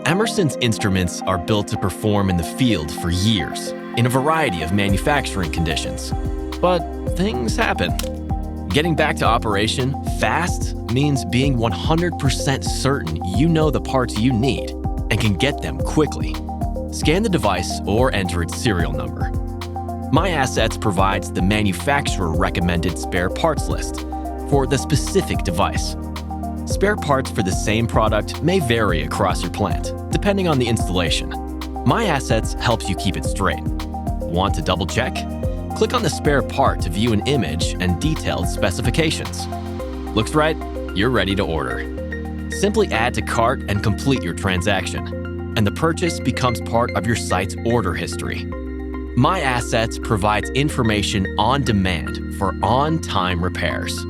Emerson's instruments are built to perform in the field for years, in a variety of manufacturing conditions. But things happen. Getting back to operation fast means being 100% certain you know the parts you need and can get them quickly. Scan the device or enter its serial number. MyAssets provides the manufacturer-recommended spare parts list for the specific device. Spare parts for the same product may vary across your plant, depending on the installation. MyAssets helps you keep it straight. Want to double-check? Click on the spare part to view an image and detailed specifications. Looks right? You're ready to order. Simply add to cart and complete your transaction, and the purchase becomes part of your site's order history. MyAssets provides information on demand for on-time repairs.